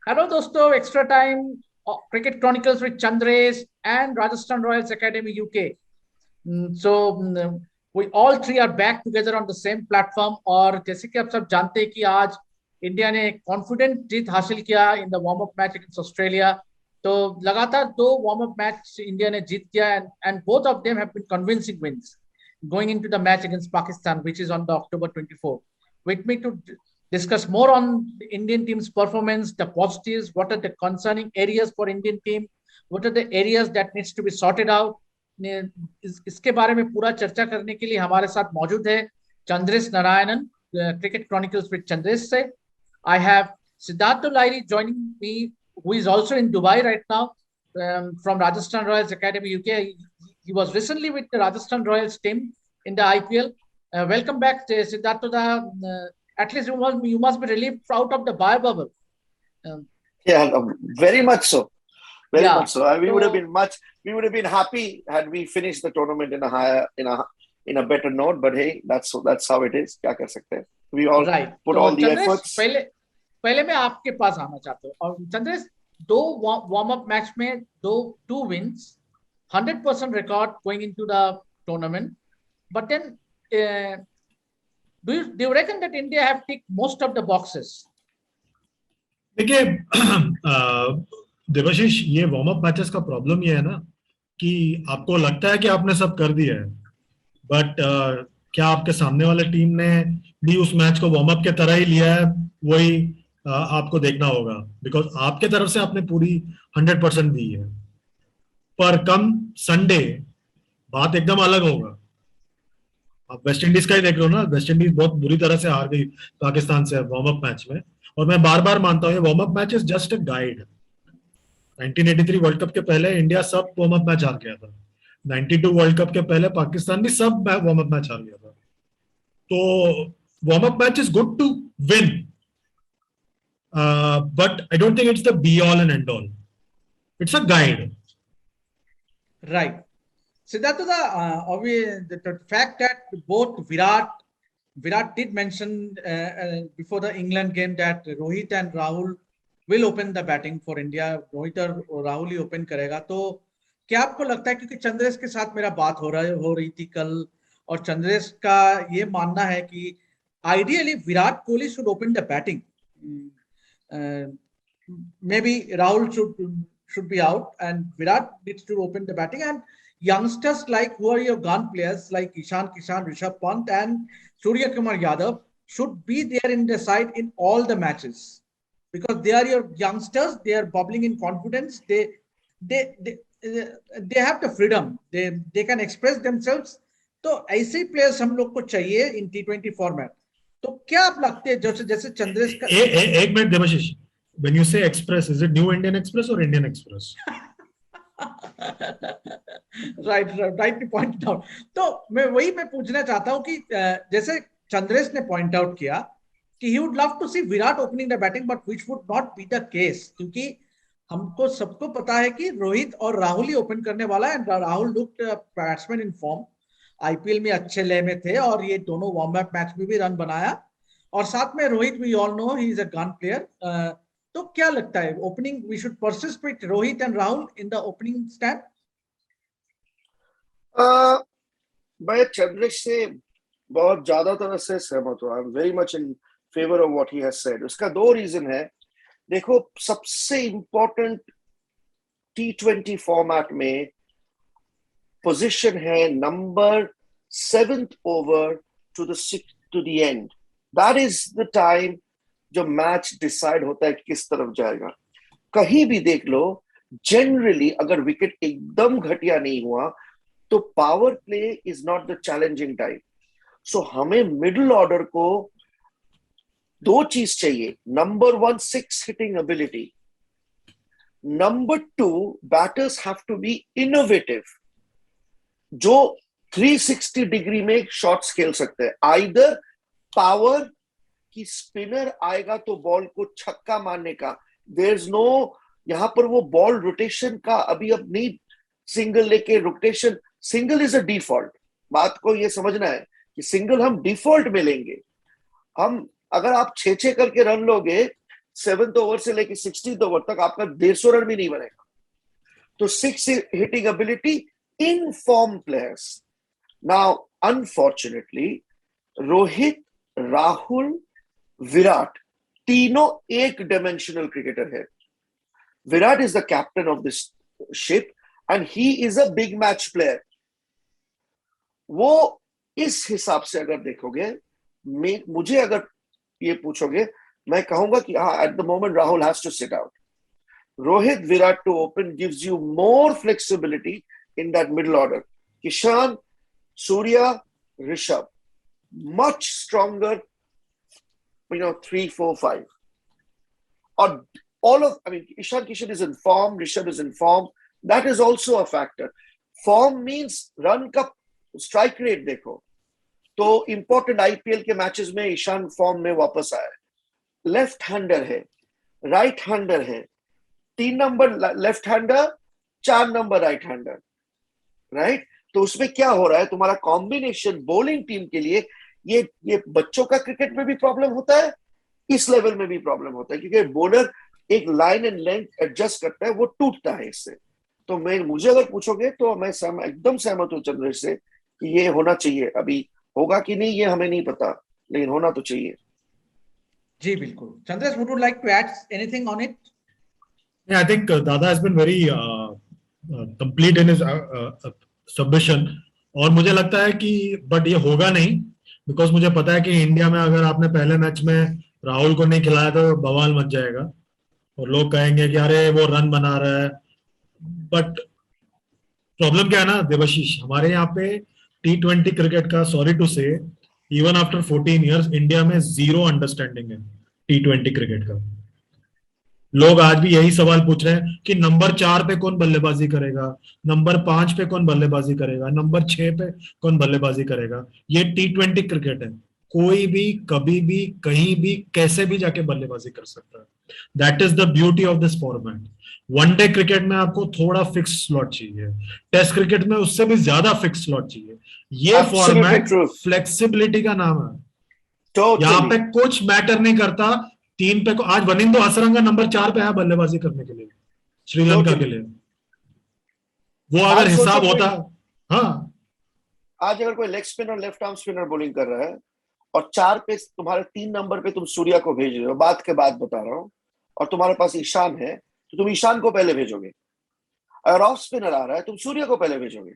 Hello दोस्तों, extra time cricket chronicles with Chandresh and Rajasthan Royals academy UK. So we all three are back together on the same platform. और जैसे कि आप सब जानते हैं कि आज इंडिया ने कॉन्फिडेंट जीत हासिल किया in the warm up match against Australia. तो लगातार दो वार्म अप मैच इंडिया ने जीत किया and both of them have been convincing wins going into the match against Pakistan, which is on the October 24th. With me to discuss more on the Indian team's performance, the positives, what are the concerning areas for Indian team, what are the areas that needs to be sorted out. इसके बारे में पूरा चर्चा करने के लिए हमारे साथ मौजूद है Chandresh Narayanan, cricket chronicles with Chandresh से. I have Siddharth Lairi joining me, who is also in Dubai right now, from Rajasthan Royals Academy UK. He was recently with the Rajasthan Royals team in the IPL. Welcome back, Siddhartha. At least you must be relieved out of the bio bubble. Um, Yeah, very much so. Very yeah. much so. We would have been happy had we finished the tournament in a better note. But hey, that's how it is. क्या कर सकते हैं? We all Right. put तो all the Chandresh, efforts. पहले मैं आपके पास आना चाहता हूँ. और चंद्रेश, दो वार्म अप मैच में to wins, 100% record going into the tournament. But then, do you reckon that India have ticked most of the boxes? देखिए देवाशीष, ये वार्म अप मैचेस का प्रॉब्लम ये है ना कि आपको लगता है कि आपने सब कर दिया है, बट क्या आपके सामने वाले टीम ने भी उस मैच को वार्म अप के तरह ही लिया है, वही आपको देखना होगा. बिकॉज आपके तरफ से आपने पूरी 100% दी है, पर कम संडे बात एकदम अलग होगा. आप वेस्ट इंडीज का ही देख लो ना. वेस्ट इंडीज बहुत बुरी तरह से हार गई पाकिस्तान से वार्म अप मैच में. और मैं बार बार मानता हूँ, warm up match is just a guide. 1983 world cup के पहले इंडिया सब वार्म अप मैच हार गया था. 92 वर्ल्ड कप के पहले पाकिस्तान भी सब वार्म अप मैच हार गया था. तो warm up match is good to win, but I don't think it's the be all and end all. It's a guide. Right. Siddhartha, the fact that both Virat did mention before the England game that Rohit and Rahul will open the batting for India. Rohit और राहुल ही open करेगा. तो क्या आपको लगता है, क्योंकि चंद्रेश के साथ मेरा बात हो रही थी कल, और चंद्रेश का ये मानना है कि ideally Virat Kohli should open the batting. Maybe Rahul should be out and Virat needs to open the batting, and youngsters like who are your gun players like Ishan Kishan, Rishabh Pant and Surya Kumar Yadav should be there in the side in all the matches, because they are your youngsters. They are bubbling in confidence. They have the freedom. They can express themselves. तो ऐसे players हम लोग को चाहिए इन T20 format. तो क्या आप लगते हैं, जैसे चंद्रेश का एक minute Devashish, when you say express, is it New Indian Express or Indian Express? right point out. तो मैं पूछना चाहता हूं कि जैसे चंद्रेश ने पॉइंट आउट किया कि he would love to see Virat opening the batting, but which would not be the case, क्योंकि हमको सबको पता है कि रोहित और राहुल ही ओपन करने वाला है. Rahul looked batsman in form, IPL में अच्छे लय में थे, और ये दोनों वार्म अप मैच में भी रन बनाया. और साथ में Rohit, we all know he is a gun player. तो क्या लगता है, opening we should persist with Rohit and Rahul in the opening stand? मैं चंद्रेश से बहुत ज्यादा तरह से सहमत हूं. I am very much in favour of what he has said. उसका दो रीजन है. देखो, सबसे इंपॉर्टेंट T20 फॉर्मेट में पोजीशन है number 7th over to the end. That is the time जो मैच डिसाइड होता है कि किस तरफ जाएगा. कहीं भी देख लो, जनरली अगर विकेट एकदम घटिया नहीं हुआ तो power play is not the challenging time. So हमें मिडिल ऑर्डर को दो चीज चाहिए. Number 1, 6 hitting ability. Number 2, batters have to be innovative, जो 360 डिग्री में शॉट्स खेल सकते हैं. आइदर पावर कि स्पिनर आएगा तो बॉल को छक्का मारने का, देयर इज नो यहां पर वो बॉल रोटेशन का अभी अब नहीं. सिंगल लेके rotation, single is a default. बात को ये समझना है कि सिंगल हम डिफॉल्ट में लेंगे. हम अगर आप 6-6 करके रन लोगे, 7th ओवर से लेके 16th ओवर तक आपका 150 रन भी नहीं बनेगा। तो 6 hitting ability in form players. Now unfortunately Rohit, Rahul, Virat तीनों एक डायमेंशनल क्रिकेटर है। Virat is the captain of this ship and he is a big match player. वो इस हिसाब से अगर देखोगे, मुझे अगर ये पूछोगे, मैं कहूंगा कि हाँ, at the moment Rahul has to sit out. Rohit, Virat to open gives you more flexibility in that middle order. Kishan, Surya, Rishabh much stronger, 3, 4, 5. Or all of, I mean, Ishan Kishan is in form, Rishabh is in form. That is also a factor. Form means run का strike rate देखो, तो important IPL के matches में Ishan form में वापस आया है। Left hander है, राइट हैंडर है, 3 number left hander, 4 number right hander, right. तो उसमें क्या हो रहा है, तुम्हारा कॉम्बिनेशन बॉलिंग टीम के लिए ये बच्चों का क्रिकेट में भी प्रॉब्लम होता है, इस लेवल में भी प्रॉब्लम होता है, क्योंकि बॉलर एक लाइन एंड लेंथ एडजस्ट करता है, वो टूटता है इससे। तो मुझे अगर पूछोगे तो मैं एकदम सहमत हूँ चंद्रेश से कि ये होना चाहिए। अभी होगा कि नहीं ये हमें नहीं पता, लेकिन होना तो चाहिए। जी बिल्कुल। Chandresh, would you like to add anything on it? Yeah, I think Dada has been very complete in his submission, और मुझे लगता है कि बट ये होगा नहीं, बिकॉज मुझे पता है कि इंडिया में अगर आपने पहले मैच में राहुल को नहीं खिलाया तो बवाल मच जाएगा और लोग कहेंगे कि अरे वो रन बना रहा है। बट प्रॉब्लम क्या है ना देवाशीष, हमारे यहाँ पे T20 क्रिकेट का, सॉरी टू से, इवन आफ्टर 14 इयर्स इंडिया में जीरो अंडरस्टैंडिंग है T20 क्रिकेट का। लोग आज भी यही सवाल पूछ रहे हैं कि नंबर 4 पे कौन बल्लेबाजी करेगा, नंबर 5 पे कौन बल्लेबाजी करेगा, नंबर 6 पे कौन बल्लेबाजी करेगा। ये T20 क्रिकेट है, कोई भी कभी भी कहीं भी कैसे भी जाके बल्लेबाजी कर सकता है। That is the beauty of this format. One day cricket में आपको थोड़ा फिक्स स्लॉट चाहिए, टेस्ट क्रिकेट में उससे भी ज्यादा फिक्स स्लॉट चाहिए। ये फॉर्मेट फ्लेक्सिबिलिटी का नाम है। यहाँ पे कुछ मैटर नहीं करता 3 पे को। आज वनिंदो हसरंगा नंबर 4 पे है बल्लेबाजी करने के लिए श्रीलंका के लिए। वो अगर हिसाब होता, हाँ, आज अगर कोई leg spinner, left arm spinner bowling कर रहा है और 4 पे तुम्हारे 3 नंबर पे तुम सूर्या को भेज रहे हो, बात के बाद बता रहा हूं, और तुम्हारे पास ईशान है, तो तुम ईशान को पहले भेजोगे। अगर ऑफ स्पिनर आ रहा है तुम सूर्या को पहले भेजोगे,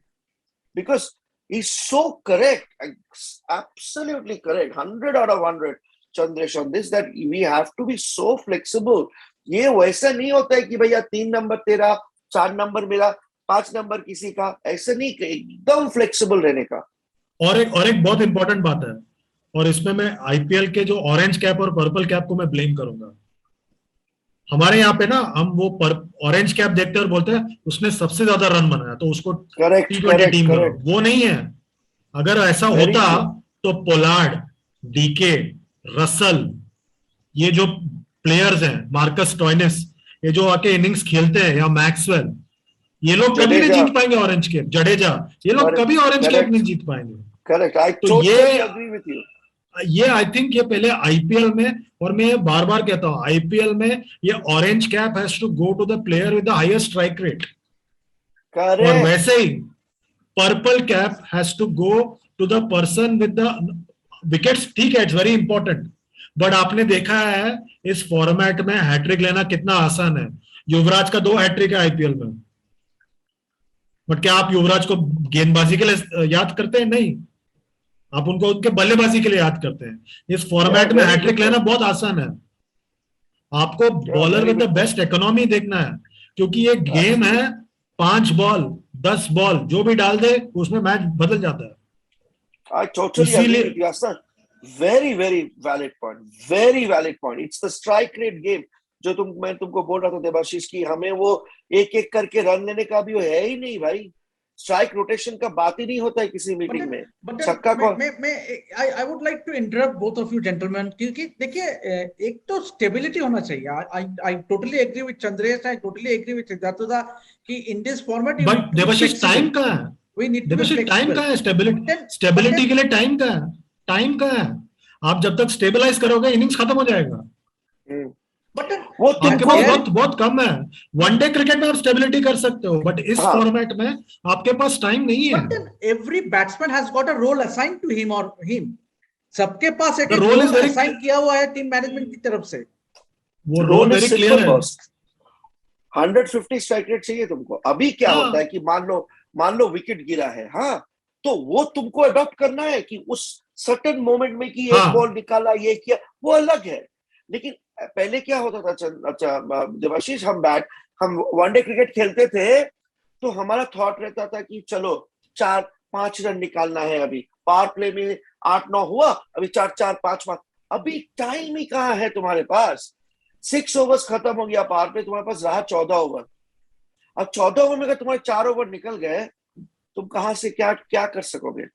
because he so correct, absolutely correct, 100 out of 100 Chandresh on this, that we have to be so flexible. ये वैसा नहीं होता है कि भैया 3 नंबर तेरा, 4 नंबर मेरा, 5 नंबर किसी का, ऐसा नहीं, एकदम फ्लेक्सिबल रहने का। और एक बहुत इंपॉर्टेंट बात है, और इसमें मैं आईपीएल के जो ऑरेंज कैप और पर्पल कैप को मैं ब्लेम करूंगा। हमारे यहाँ पे ना हम वो ऑरेंज कैप देखते हैं और बोलते हैं उसने सबसे ज्यादा रन बनाया तो उसको T20 टीम करो, वो नहीं है। अगर ऐसा होता तो पोलार्ड, डीके, रसल, ये जो प्लेयर्स हैं, मार्कस स्टोइनिस, ये जो आके इनिंग्स खेलते हैं, या मैक्सवेल, ये लोग कभी नहीं जीत पाएंगे ऑरेंज कैप। जडेजा, ये लोग कभी ऑरेंज कैप नहीं जीत पाएंगे। Correct, I totally agree with you. ये आई थिंक ये पहले आईपीएल में, और मैं बार बार कहता हूं आईपीएल में ये orange cap has to go to the player with the highest strike rate, और वैसे ही purple cap has to go to the person with the wickets. ठीक है, इट्स वेरी इंपॉर्टेंट, बट आपने देखा है इस फॉर्मेट में हैट्रिक लेना कितना आसान है। युवराज का 2 हैट्रिक है आईपीएल में, बट क्या आप युवराज को गेंदबाजी के लिए याद करते हैं? नहीं, आप उनको उनके बल्लेबाजी के लिए याद करते हैं। इस फॉर्मेट में हैट्रिक लेना बहुत आसान है। आपको bowler with the best economy देखना है, क्योंकि ये गेम है 5 बॉल 10 बॉल जो भी डाल दे उसमें मैच बदल जाता है। I totally agree with you, Asad. Very, very valid point. Very valid point. It's the strike rate game. जो मैं तुमको बोल रहा था देवाशीष की, हमें वो एक करके रन लेने का भी है ही नहीं भाई। स्ट्राइक रोटेशन का बात ही नहीं होता है किसी मीटिंग में। छक्का को I would like to interrupt both of you gentlemen, क्योंकि देखिए एक तो स्टेबिलिटी होना चाहिए। I totally agree with Chandresh, I totally agree with Siddhartha कि in this format, but Devashish time का है, टाइम का है, स्टेबिलिटी के लिए टाइम का है। आप जब तक स्टेबलाइज करोगे इनिंग्स खत्म हो जाएगा। But वो आपके तुमको पास वक्त बहुत कम है। वनडे क्रिकेट में आप स्टेबिलिटी कर सकते हो, बट इस हाँ फॉर्मेट में आपके पास टाइम नहीं है। but then every batsman has got a role assigned to him or him. सबके पास एक The एक role is role very assign किया हुआ है टीम मैनेजमेंट की तरफ से। वो role role is very clear simple है। बॉस, 150 स्ट्राइक रेट चाहिए तुमको। अभी क्या हाँ। होता है कि मान लो विकेट गिरा है, हाँ, तो वो तुमको अडॉप्ट करना है कि उस सर्टेन मोमेंट में कि एक हाँ। बॉल निकाला, ये किया, वो अलग है। लेकिन पहले क्या होता था अच्छा देवाशीष, हम वनडे क्रिकेट खेलते थे तो हमारा थॉट रहता था कि चलो 4-5 रन निकालना है, अभी पावर प्ले में 8-9 हुआ, अभी 4-4-5-5। अभी टाइम ही कहाँ है तुम्हारे पास, 6 ओवर्स खत्म हो गया पावर प्ले, तुम्हारे पास रहा 14 ओवर। अब 14 ओवर में अगर तुम्हारे 4 ओवर निकल गए, तुम कहां से क्या क्या कर सकोगे।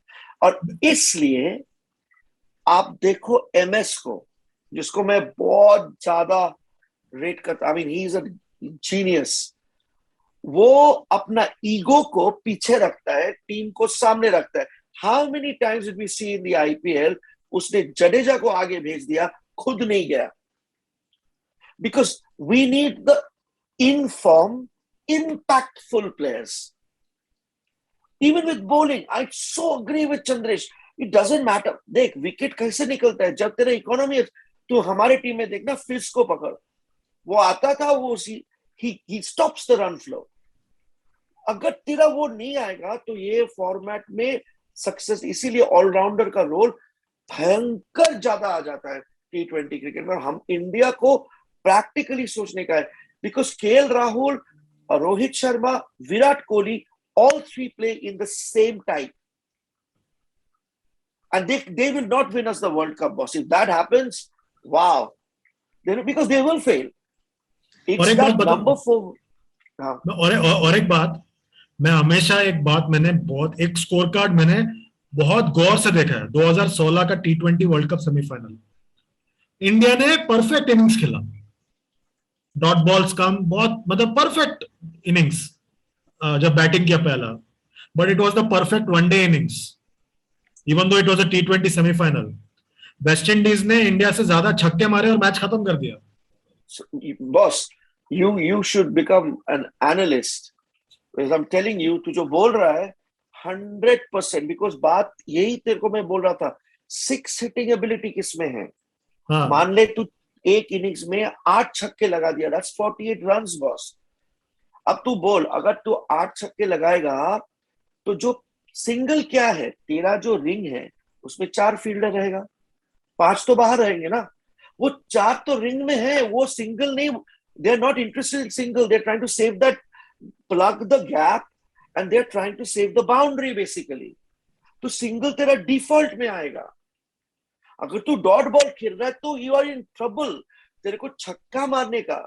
और इसलिए आप देखो एमएस को, जिसको मैं बहुत ज्यादा रेट करता, I mean he is a genius. वो अपना ईगो को पीछे रखता है, टीम को सामने रखता है। How many times did we see in the IPL, उसने जडेजा को आगे भेज दिया, खुद नहीं गया। Because we need the in form impactful players. Even with bowling, I so agree with Chandresh. It doesn't matter. देख विकेट कैसे निकलता है, जब तेरा इकोनॉमी, तो हमारे टीम में देखना फिल्स को पकड़, वो आता था, वो he stops the run flow. अगर तेरा वो नहीं आएगा तो ये फॉर्मेट में सक्सेस, इसीलिए ऑलराउंडर का रोल भयंकर ज्यादा आ जाता है T20 क्रिकेट में। हम इंडिया को प्रैक्टिकली सोचने का है, because KL Rahul, Rohit Sharma, Virat Kohli, all three play in the same time. And they will not win us the World Cup, boss. If that happens, wow. Because they will fail. It's that number 4. हाँ. और एक बात, मैं हमेशा एक बात मैंने बहुत, एक स्कोर कार्ड मैंने बहुत गौर से देखा है। 2016 का T20 world cup semifinal, India ने परफेक्ट इनिंग्स खेला, डॉट बॉल्स कम, बहुत मतलब परफेक्ट इनिंग्स जब बैटिंग किया पहला, but it was the perfect one day innings even though it was a T20 semifinal. West Indies ने इंडिया से ज्यादा छक्के मारे और मैच खत्म कर दिया। Boss, you should become an analyst. As I'm telling you, तू जो बोल रहा है 100%, बिकॉज बात यही तेरे को मैं बोल रहा था, 6 हिटिंग एबिलिटी किसमें है। हाँ। मान ले तू एक इनिंग्स में 8 छक्के लगा दिया, दैट्स 48 रन्स बॉस। अब तू बोल, अगर तू 8 छक्के लगाएगा तो जो सिंगल क्या है, तेरा जो रिंग है उसमें 4 फील्डर रहेगा, 5 तो बाहर रहेंगे ना। वो 4 तो रिंग में है, वो सिंगल नहीं, they are not interested in single, they are trying to save that, plug the gap, and they are trying to save the boundary basically. तो सिंगल तेरा डिफॉल्ट में आएगा। अगर तू डॉट बॉल खेल रहा है तो यू आर इन ट्रबल, तेरे को छक्का मारने का,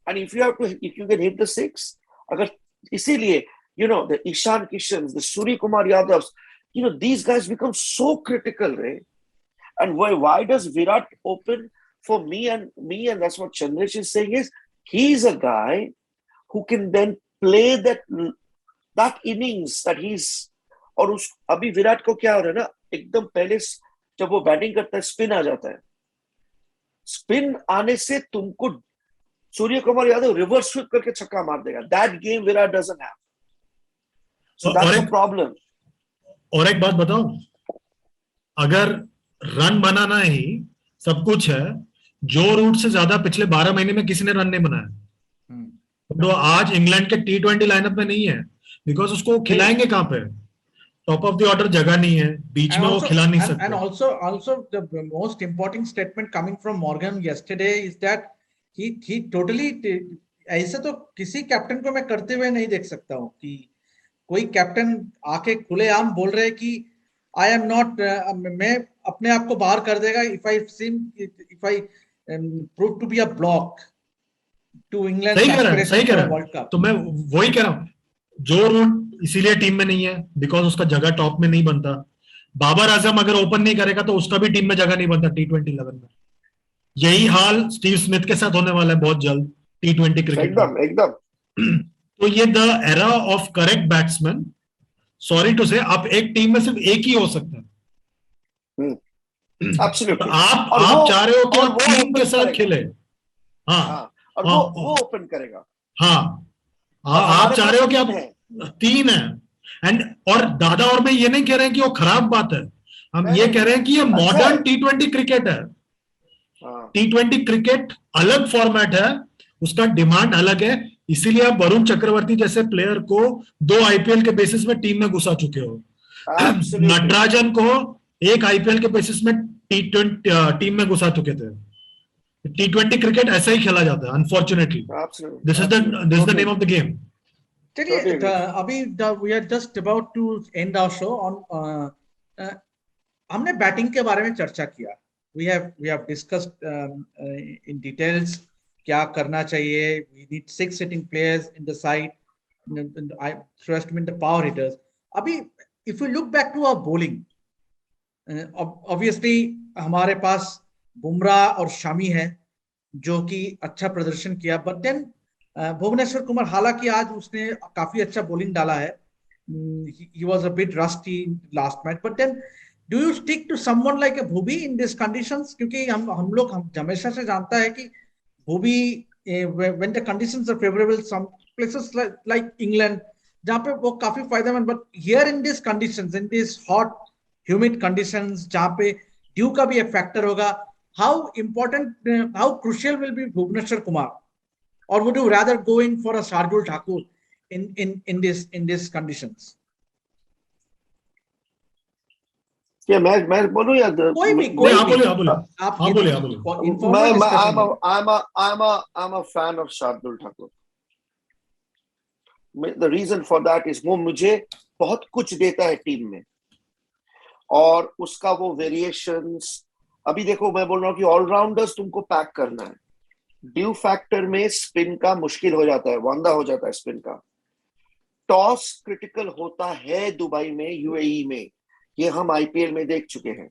and if you can hit the 6, अगर, इसीलिए the Ishan Kishans, the Surya Kumar Yadavs, these guys become so critical, right? And why does Virat open for me? And that's what Chandresh is saying, is he's a guy who can then play that innings that he's, और अभी विराट को क्या हो रहा है ना, एकदम पहले जब वो बैटिंग करता है स्पिन आ जाता है, स्पिन आने से तुमको सूर्य कुमार यादव रिवर्स स्वीप करके छक्का मार देगा। That game Virat doesn't have, so that's a problem. और एक बात बताऊं, अगर रन बनाना ही सब कुछ है, जो रूट से ज्यादा पिछले 12 महीने में किसी ने रन नहीं बनाया, तो आज इंग्लैंड के T20 लाइनअप में नहीं है, बिकॉज उसको खिलाएंगे कहां पे, टॉप ऑफ द ऑर्डर जगह नहीं है, बीच में वो खिला नहीं सकते। And also the most important statement coming from Morgan yesterday is that he totally, ऐसे तो किसी कैप्टन को मैं करते हुए नहीं देख सकता हूँ कि कोई कैप्टन आके खुलेआम बोल रहे कि आई एम नॉट, मैं अपने आप को बाहर कर देगा if I prove to be a block to England सही कह रहा है वर्ल्ड कप। तो मैं वही कह रहा हूँ, जो रूट इसीलिए टीम में नहीं है बिकॉज उसका जगह टॉप में नहीं बनता। बाबर आजम अगर ओपन नहीं करेगा तो उसका भी टीम में जगह नहीं बनता T20 11 में। यही हाल स्टीव स्मिथ के साथ होने वाला है बहुत जल्द T20 क्रिकेट में। एकदम। तो ये the era of correct batsman, sorry to say, आप एक टीम में सिर्फ एक ही हो सकता है। Absolutely. आप चाह रहे हो कि टीम के साथ खेले, हाँ हाँ, और हाँ, वो ओपन करेगा। हाँ आप चाह रहे हो कि आप है 3 है एंड, और दादा, और मैं ये नहीं कह रहे हैं कि वो खराब बात है, हम ये नहीं, कह रहे हैं कि ये अच्छा मॉडर्न है। T20 क्रिकेट है। हाँ T20 क्रिकेट अलग फॉर्मेट है, उसका डिमांड अलग है, इसीलिए आप वरुण चक्रवर्ती जैसे प्लेयर को 2 आईपीएल के बेसिस में टीम में घुसा चुके हो। एब्सोल्युटली, नटराजन को एक आईपीएल के बेसिस में T20 टीम में घुसा चुके थे। T20 क्रिकेट ऐसा ही खेला जाता है, unfortunately. This is the absolutely, this is the totally name of the game. चलिए, टोटली एग्री। अभी we are just about to end our show on, हमने बैटिंग के बारे में चर्चा किया। We have discussed in details क्या करना चाहिए। We need 6 sitting players in the side, I trust in the power hitters. अभी if you look back to our bowling, obviously हमारे पास बुमराह और शमी है जो कि अच्छा प्रदर्शन किया, बट देन भुवनेश्वर कुमार, हालांकि आज उसने काफी अच्छा बॉलिंग डाला है, he was a bit rusty last match, but then do you stick to someone like a Bhuvi in these conditions? क्योंकि हम लोग हमेशा से जानता है कि Bhuvi, when the conditions are favorable, some places like England जहाँ पे वो काफी फायदेमंद, but here in these conditions, in these hot humid conditions जहाँ पे ड्यू का भी एक फैक्टर होगा, how important, how crucial will be Bhuvneshwar Kumar, or would you rather go in for a Shardul Thakur in these conditions? क्या मैं बोलूं या कोई भी नहीं, आप बोलिए, आप बोलिए, आप आप बोलिए, आप बोलिए। इनफॉर्मल डिस्कशन है। I'm a fan of Shardul Thakur. The reason for that is वो मुझे बहुत कुछ देता है टीम में, और उसका वो वेरिएशंस। अभी देखो, मैं बोल रहा हूँ कि ऑलराउंडर्स तुमको पैक करना है, ड्यू फैक्टर में स्पिन का मुश्किल हो जाता है, वांदा हो जाता है स्पिन का। टॉस क्रिटिकल होता है दुबई में, यूएई में, ये हम आईपीएल में देख चुके हैं,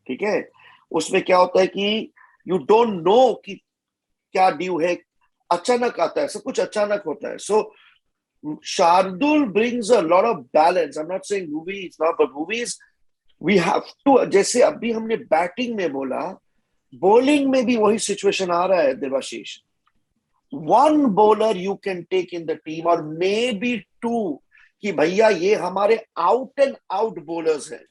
ठीक है। उसमें क्या होता है कि यू डोंट नो कि क्या ड्यू है, अचानक आता है, सब कुछ अचानक होता है। सो Shardul brings a lot of balance. I'm not saying Bhuvi is not, but Bhuvi is, we have to, जैसे अभी हमने बैटिंग में बोला, बॉलिंग में भी वही सिचुएशन आ रहा है Devashish. One bowler you can take in the team, और मे बी 2, कि भैया ये हमारे आउट एंड आउट बॉलर्स हैं।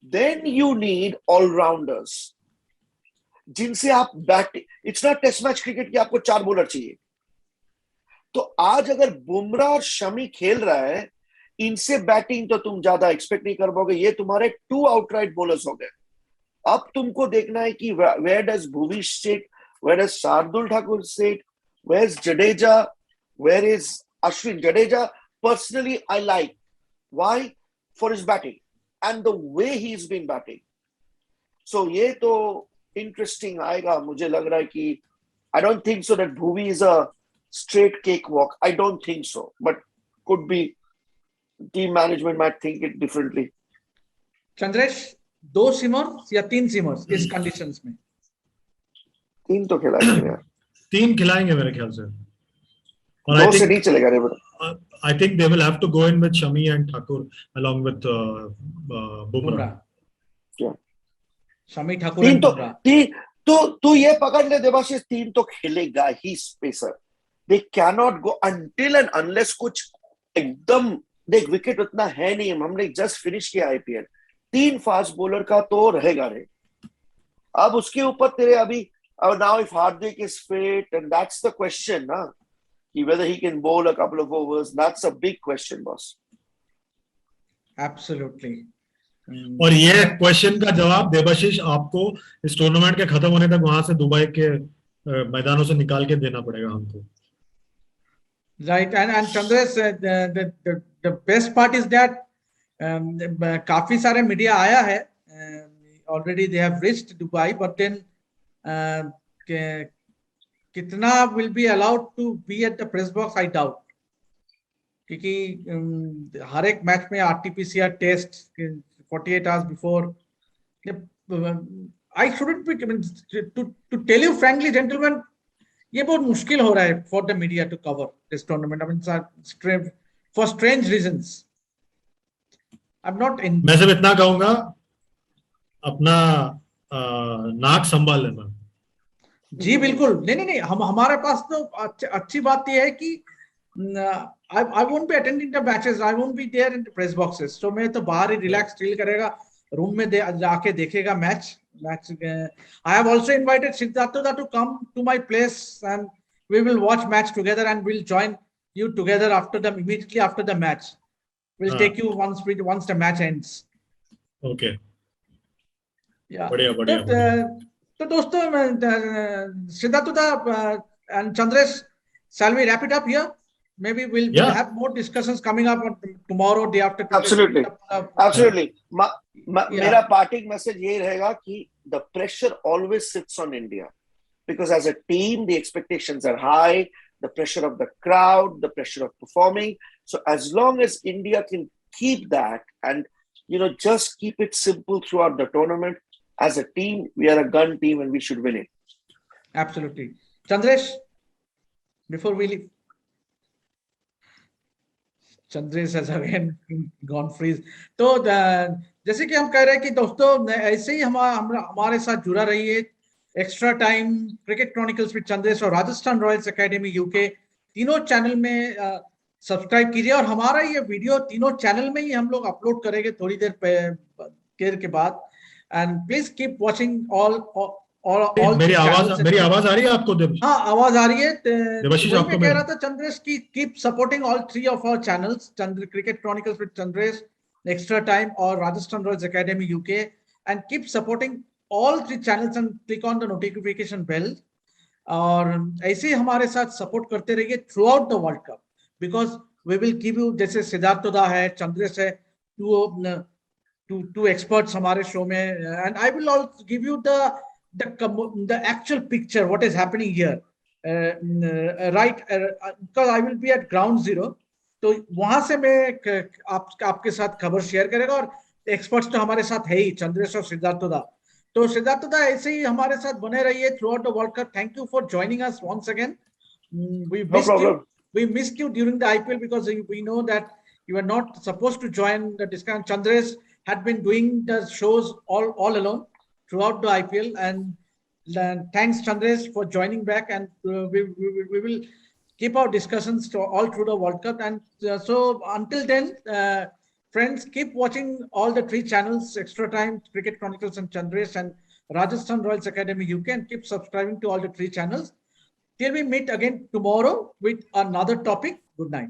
देन यू नीड ऑलराउंडर्स जिनसे आप batting, it's not test match cricket कि आपको 4 बॉलर चाहिए। तो आज अगर बुमराह और शमी खेल रहा है, इनसे बैटिंग तो तुम ज्यादा एक्सपेक्ट नहीं कर पाओगे, ये तुम्हारे 2 आउटराइट बॉलर्स हो गए। अब तुमको देखना है कि where does Bhuvi sit, where does Shardul Thakur sit, where is Jadeja, where is Ashwin. Jadeja personally I like, why? For his batting and the way he is been batting. So ये तो इंटरेस्टिंग आएगा। मुझे लग रहा है कि I don't think so that Bhuvi is a straight cakewalk. I don't think so, but could be team management might think it differently. Chandresh, 2 seamers या 3 seamers इस कंडीशंस में? 3 तो खिलाएंगे यार, 3 खिलाएंगे मेरे ख्याल से। और 2 से नहीं चलेगा रे बेटा। I think they will have to go in with Shami and Thakur along with Bumrah. क्या शमी ठाकुर 3 तो बुमराह। 3 तो तू ये पकड़ ले देवाशीष, 3 तो खेलेगा ही spacer. They cannot go until and unless कुछ एकदम, देख विकेट उतना है नहीं, हमने जस्ट फिनिश किया आईपीएल। 3 फास्ट बॉलर का तो रहेगा रे। अब उसके ऊपर तेरे अभी, now if Hardik is fit, and that's the question ना, कि whether he can bowl a couple of overs, that's a big question, boss. Absolutely. और ये क्वेश्चन का जवाब देवाशीष आपको इस टूर्नामेंट के खत्म होने तक वहां से दुबई के मैदानों से निकाल के देना पड़ेगा हमको। Right, and Chandresh, the best part is that काफी सारे मीडिया आया है, already they have reached Dubai, but then कितना will be allowed to be at the press box, I doubt, क्योंकि हर एक मैच में RT-PCR test 48 hours before. I shouldn't be, to tell you frankly, gentlemen, ये बहुत मुश्किल हो रहा है for the media to cover this tournament. I mean, for strange reasons. I'm not in. मैं सिर्फ इतना कहूंगा, अपना नाक संभाल लेना। जी बिल्कुल, नहीं नहीं नहीं, हम हमारे पास तो अच्छी बात यह है कि I won't be attending the matches, I won't be there in the press boxes, so मैं तो बाहर ही रिलैक्स फील करेगा, रूम में जाके देखेगा match. I have also invited Siddhartha to come to my place and we will watch match together and we'll join you together immediately after the match. We'll take you once the match ends. Okay. Yeah. बढ़िया. तो दोस्तों, Siddhartha and Chandresh, shall we wrap it up here? Maybe we'll have more discussions coming up on tomorrow, day after tomorrow. Absolutely. मेरा parting message ये रहेगा कि the pressure always sits on India, because as a team the expectations are high, the pressure of the crowd, the pressure of performing. So as long as India can keep that and just keep it simple throughout the tournament, as a team we are a gun team and we should win it. Absolutely. Chandresh, before we leave. Chandresh has again gone freeze. तो जैसे कि हम कह रहे हैं कि दोस्तों ऐसे ही हमारे साथ जुड़ा रहिए. Extra time, cricket chronicles with Chandresh और राजस्थान रॉयल्स एकेडमी यूके, तीनों चैनल में सब्सक्राइब कीजिए. और हमारा ये वीडियो तीनों चैनल में ही हम लोग अपलोड करेंगे थोड़ी देर के बाद. And please keep watching all. मेरी आवाज आ रही है आपको? हाँ, आवाज आ रही है. मैं कह रहा था चंद्रेश की keep supporting all 3 of our channels, cricket chronicles with Chandresh, extra time और Rajasthan Royals academy UK, and keep supporting all 3 channels and click on the notification bell. और ऐसे ही हमारे साथ सपोर्ट करते रहिए throughout the world cup, because we will give you, जैसे सिद्धार्थ है, चंद्रेश है, two experts हमारे शो में, and I will also give you the actual picture what is happening here, right, because I will be at ground zero. तो वहां से मैं आपके साथ खबर शेयर करेगा. और एक्सपर्ट्स तो हमारे साथ है ही, चंद्रेश और सिद्धार्थ. तो सिद्धार्थ ऐसे ही हमारे साथ बने रहिए throughout the world cup. Thank you for joining us once again. We missed you during the IPL because we know that you were not supposed to join the discussion. Chandresh had been doing the shows all alone throughout the IPL, and thanks Chandresh for joining back, and we will keep our discussions all through the World Cup. And so until then, friends, keep watching all the 3 channels, Extra Time, Cricket Chronicles and Chandresh, and Rajasthan Royals Academy UK, and keep subscribing to all the 3 channels. Till we meet again tomorrow with another topic. Good night.